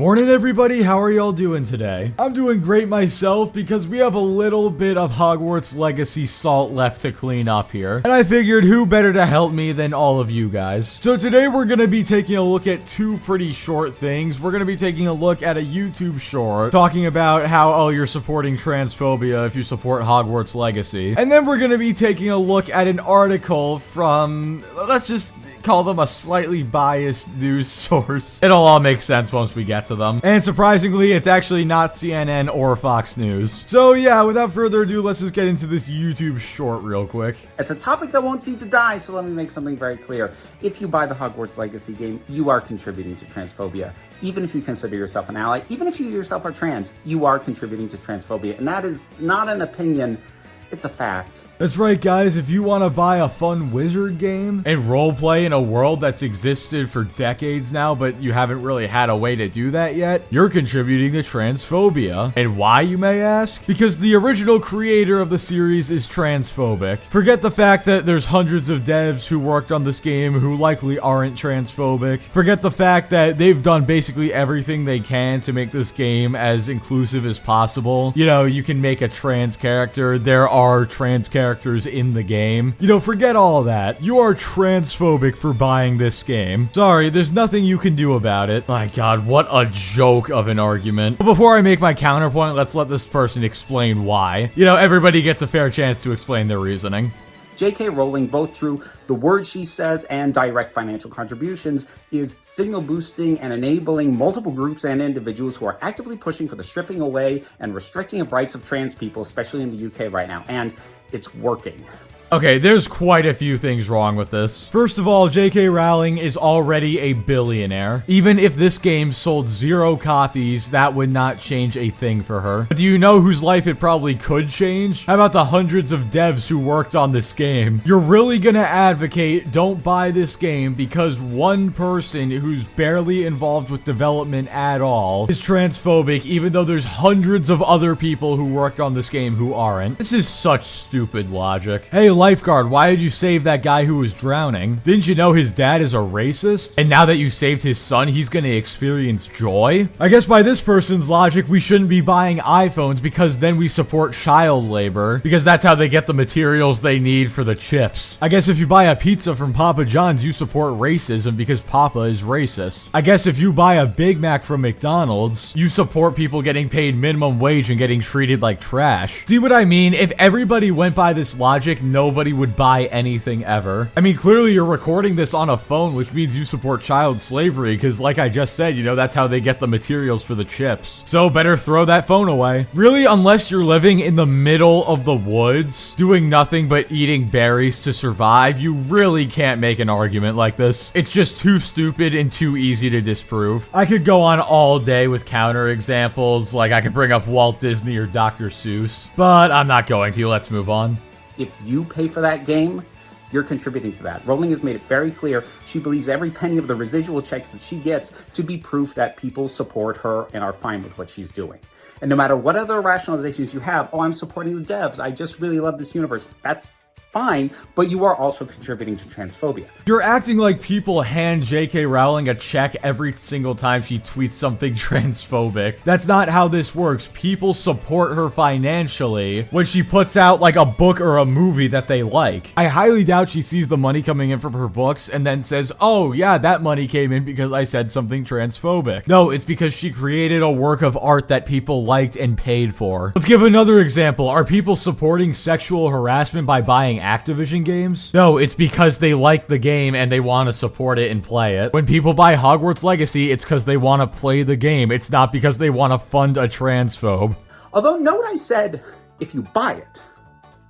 Morning everybody, how are y'all doing today? I'm doing great myself because we have a little bit of Hogwarts Legacy salt left to clean up here. And I figured who better to help me than all of you guys. So today we're going to be taking a look at two pretty short things. We're going to be taking a look at a YouTube short talking about how, oh, you're supporting transphobia if you support Hogwarts Legacy. And then we're going to be taking a look at an article from, let's just call them a slightly biased news source. It'll all make sense once we get to them. And surprisingly, it's actually not CNN or Fox News. So yeah, without further ado, let's just get into this YouTube short real quick. It's a topic that won't seem to die, so let me make something very clear. If you buy the Hogwarts Legacy game, you are contributing to transphobia. Even if you consider yourself an ally, even if you yourself are trans, you are contributing to transphobia. And that is not an opinion, it's a fact. That's right, guys. If you want to buy a fun wizard game and roleplay in a world that's existed for decades now, but you haven't really had a way to do that yet, you're contributing to transphobia. And why, you may ask? Because the original creator of the series is transphobic. Forget the fact that there's hundreds of devs who worked on this game who likely aren't transphobic. Forget the fact that they've done basically everything they can to make this game as inclusive as possible. You know, you can make a trans character. There are trans characters in the game. You know, forget all that. You are transphobic for buying this game. Sorry, there's nothing you can do about it. My god, what a joke of an argument. But before I make my counterpoint, let's let this person explain why. You know, everybody gets a fair chance to explain their reasoning. J.K. Rowling, both through the words she says and direct financial contributions, is signal boosting and enabling multiple groups and individuals who are actively pushing for the stripping away and restricting of rights of trans people, especially in the UK right now. And it's working. Okay, there's quite a few things wrong with this. First of all, J.K. Rowling is already a billionaire. Even if this game sold 0 copies, that would not change a thing for her. But do you know whose life it probably could change? How about the hundreds of devs who worked on this game? You're really gonna advocate don't buy this game because one person who's barely involved with development at all is transphobic, even though there's hundreds of other people who worked on this game who aren't. This is such stupid logic. Hey, lifeguard, why did you save that guy who was drowning? Didn't you know his dad is a racist? And now that you saved his son, he's gonna experience joy? I guess by this person's logic, we shouldn't be buying iPhones because then we support child labor, because that's how they get the materials they need for the chips. I guess if you buy a pizza from Papa John's, you support racism because Papa is racist. I guess if you buy a Big Mac from McDonald's, you support people getting paid minimum wage and getting treated like trash. See what I mean? If everybody went by this logic, nobody would buy anything ever. I mean, clearly you're recording this on a phone, which means you support child slavery, because like I just said, you know, that's how they get the materials for the chips. So better throw that phone away. Really, unless you're living in the middle of the woods, doing nothing but eating berries to survive, you really can't make an argument like this. It's just too stupid and too easy to disprove. I could go on all day with counter examples, like I could bring up Walt Disney or Dr. Seuss, but I'm not going to. Let's move on. If you pay for that game, you're contributing to that. Rowling has made it very clear she believes every penny of the residual checks that she gets to be proof that people support her and are fine with what she's doing. And no matter what other rationalizations you have, oh, I'm supporting the devs, I just really love this universe, that's fine, but you are also contributing to transphobia. You're acting like people hand J.K. Rowling a check every single time she tweets something transphobic. That's not how this works. People support her financially when she puts out like a book or a movie that they like. I highly doubt she sees the money coming in from her books and then says, oh yeah, that money came in because I said something transphobic. No, it's because she created a work of art that people liked and paid for. Let's give another example. Are people supporting sexual harassment by buying Activision games? No, it's because they like the game and they want to support it and play it. When people buy Hogwarts Legacy, it's because they want to play the game. It's not because they want to fund a transphobe. Although note I said, if you buy it,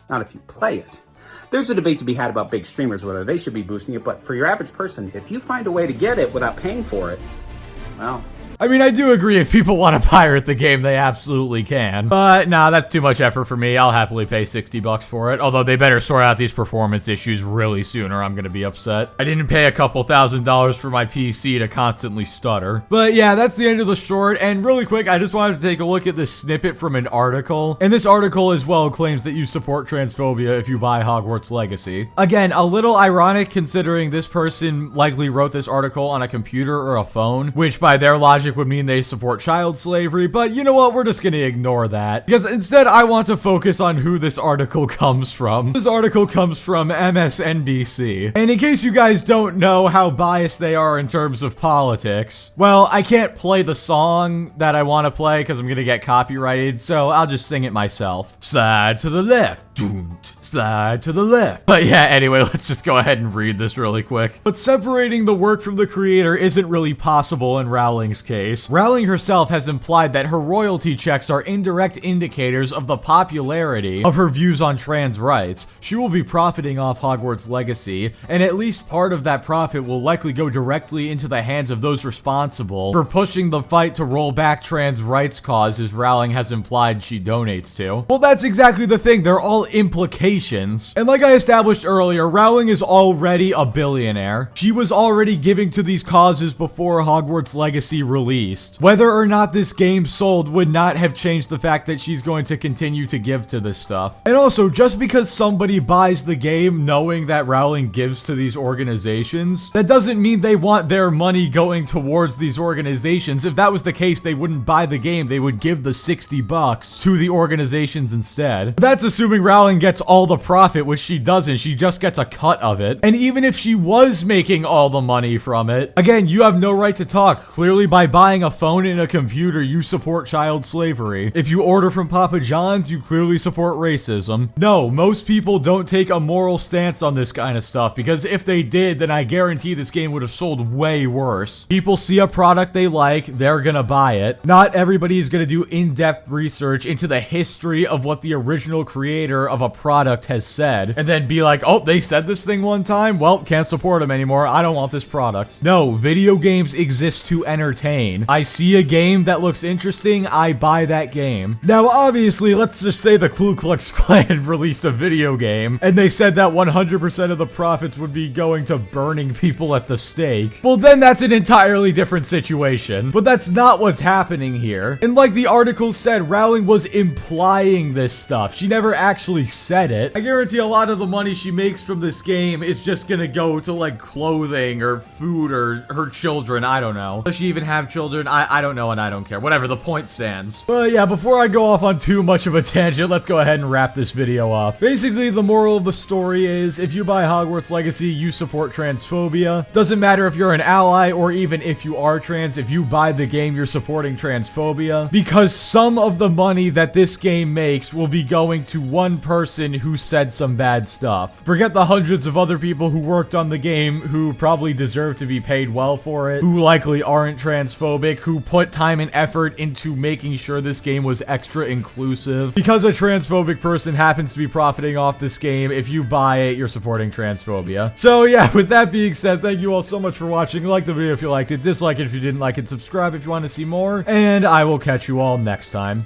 not if you play it. There's a debate to be had about big streamers, whether they should be boosting it, but for your average person, if you find a way to get it without paying for it, well, I mean, I do agree if people want to pirate the game, they absolutely can. But nah, that's too much effort for me. I'll happily pay $60 for it. Although they better sort out these performance issues really soon or I'm gonna be upset. I didn't pay a couple $1,000s for my PC to constantly stutter. But yeah, that's the end of the short. And really quick, I just wanted to take a look at this snippet from an article. And this article as well claims that you support transphobia if you buy Hogwarts Legacy. Again, a little ironic considering this person likely wrote this article on a computer or a phone, which by their logic logic would mean they support child slavery, but you know what? We're just gonna ignore that. Because instead, I want to focus on who this article comes from. This article comes from MSNBC. And in case you guys don't know how biased they are in terms of politics, well, I can't play the song that I want to play because I'm gonna get copyrighted, so I'll just sing it myself. Slide to the left. Slide to the left. But yeah, anyway, let's just go ahead and read this really quick. But separating the work from the creator isn't really possible in Rowling's case. Rowling herself has implied that her royalty checks are indirect indicators of the popularity of her views on trans rights. She will be profiting off Hogwarts legacy, and at least part of that profit will likely go directly into the hands of those responsible for pushing the fight to roll back trans rights causes Rowling has implied she donates to. Well, that's exactly the thing. They're all implications. And like I established earlier, Rowling is already a billionaire. She was already giving to these causes before Hogwarts Legacy released. Whether or not this game sold would not have changed the fact that she's going to continue to give to this stuff. And also, just because somebody buys the game knowing that Rowling gives to these organizations, that doesn't mean they want their money going towards these organizations. If that was the case, they wouldn't buy the game. They would give the $60 to the organizations instead. That's assuming Rowling gets all the profit, which she doesn't. She just gets a cut of it. And even if she was making all the money from it, again, you have no right to talk. Clearly, by buying a phone and a computer, you support child slavery. If you order from Papa John's, you clearly support racism. No, most people don't take a moral stance on this kind of stuff, because if they did, then I guarantee this game would have sold way worse. People see a product they like, they're gonna buy it. Not everybody is gonna do in-depth research into the history of what the original creator of a product has said, and then be like, oh, they said this thing one time? Well, can't support them anymore. I don't want this product. No, video games exist to entertain. I see a game that looks interesting, I buy that game. Now, obviously, let's just say the Ku Klux Klan released a video game, and they said that 100% of the profits would be going to burning people at the stake. Well, then that's an entirely different situation. But that's not what's happening here. And like the article said, Rowling was implying this stuff. She never actually said it. I guarantee a lot of the money she makes from this game is just gonna go to like clothing or food or her children. I don't know. Does she even have children? I don't know, and I don't care. Whatever, the point stands. But yeah, before I go off on too much of a tangent, let's go ahead and wrap this video up. Basically, the moral of the story is, if you buy Hogwarts Legacy, you support transphobia. Doesn't matter if you're an ally or even if you are trans. If you buy the game, you're supporting transphobia, because some of the money that this game makes will be going to one person who said some bad stuff. Forget the hundreds of other people who worked on the game who probably deserve to be paid well for it, who likely aren't transphobic, who put time and effort into making sure this game was extra inclusive. Because a transphobic person happens to be profiting off this game, if you buy it, you're supporting transphobia. So yeah, with that being said, thank you all so much for watching. Like the video if you liked it, dislike it if you didn't like it, subscribe if you want to see more, and I will catch you all next time.